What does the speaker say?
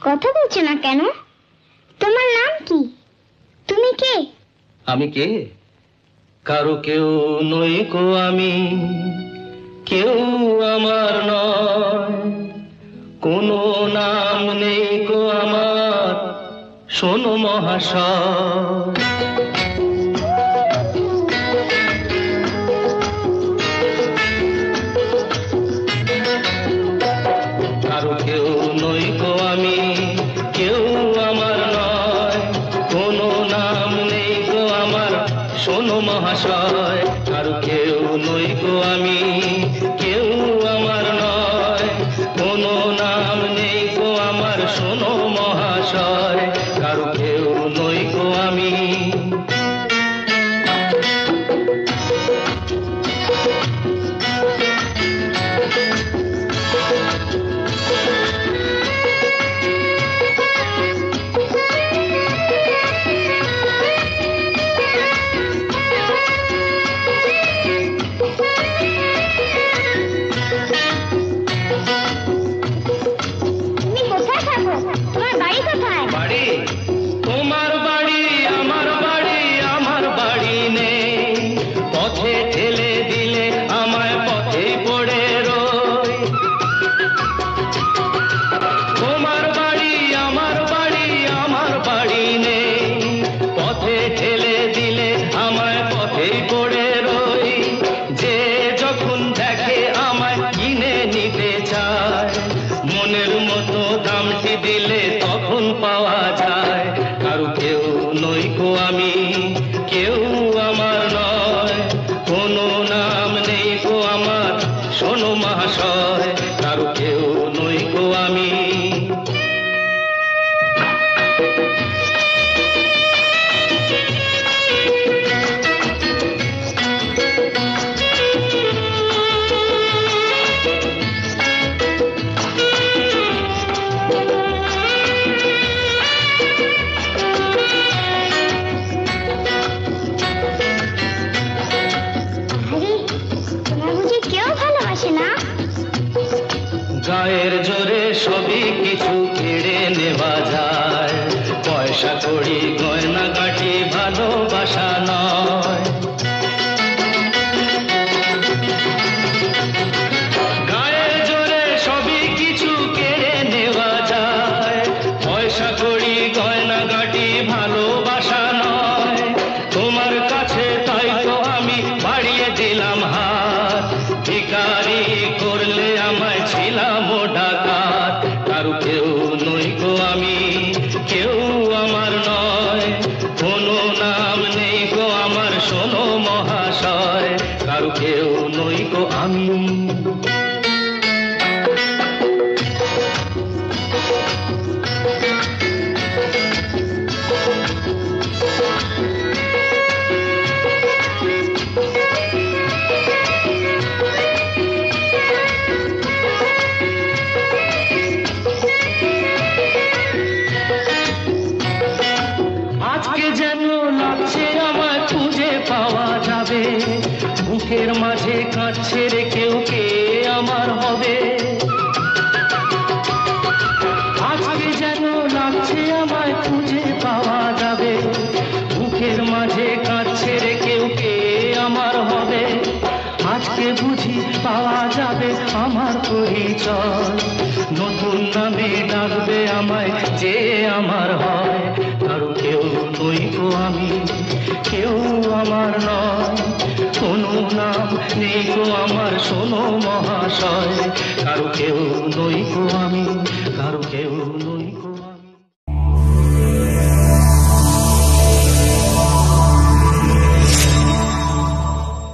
কথা বলছো না কেন? তোমার নাম কি? তুমি কে? আমি কে? কারো কেউ নই গো আমি, কেউ আমার নয়। কোনো নাম নেই গো আমার, শোনো মহাশয়। কারো কেউ নই গো আমি, কেউ আমার নয়। কোনো নাম নেই গো আমার, শোনো মহাশয়। কারো কেউ নই গো আমি, কেউ আমার নয়। কোনো নাম নেই গো আমার, শোনো মহাশয়। কারো কেউ নই গো আমি। বাড়ি? তোমার বাড়ি আমার বাড়ি, আমার বাড়ি নেই। পথে ঠেলে দিলে আমায় পথেই পড়ে রই। তোমার বাড়ি আমার বাড়ি, আমার বাড়ি নেই। পথে ঠেলে দিলে আমায় পথেই পড়ে রই। যে যখন দেখে আমায় কিনে নিতে চায়, মনের মতো দামটি দিলে তখন পাওয়া যায়। কারো কেউ নই গো আমি, কেউ আমার নয়। কোনো নাম নেই গো আমার, শোনো মহাশয়। কারো কেউ নই গো আমি। গায়ের জোরে সবই কিছু কেড়ে নেওয়া যায়। পয়সা কড়ি গয়না গাঁটি ভালোবাসা নয়। গায়ের জোরে সবই কিছু কেড়ে নেওয়া যায়। পয়সা কড়ি গয়না গাঁটি ভালোবাসা নয়। তোমার কাছে তাই তো আমি বাড়িয়ে দিলাম হাত। ভিখারি করলে আমায় ছিলাম ডাকাত। কারো কেউ নই গো আমি, কেউ আমার নয়। কোনো নাম নেই গো আমার, শোনো মহাশয়। কারো কেউ নই গো আমি। আজকে যেন লাগছে আমায় খুঁজে পাওয়া যাবে। বুকের মাঝে কাঁদছে রে কেউ, কে আমার হবে? আজকে যেন লাগছে আমায় খুঁজে পাওয়া যাবে। বুকের মাঝে কাঁদছে রে কেউ, কে আমার হবে? আজকে বুঝি পাওয়া যাবে আমার পরিচয়। নতুন নামে ডাকবে আমায় যে আমার হয়। কারো কেউ নই গো আমি, কেউ আমার নয়। কোনো নাম নেই গো আমার, শোনো মহাশয়। কারো কেউ নই গো আমি, কারো কেউ নই গো।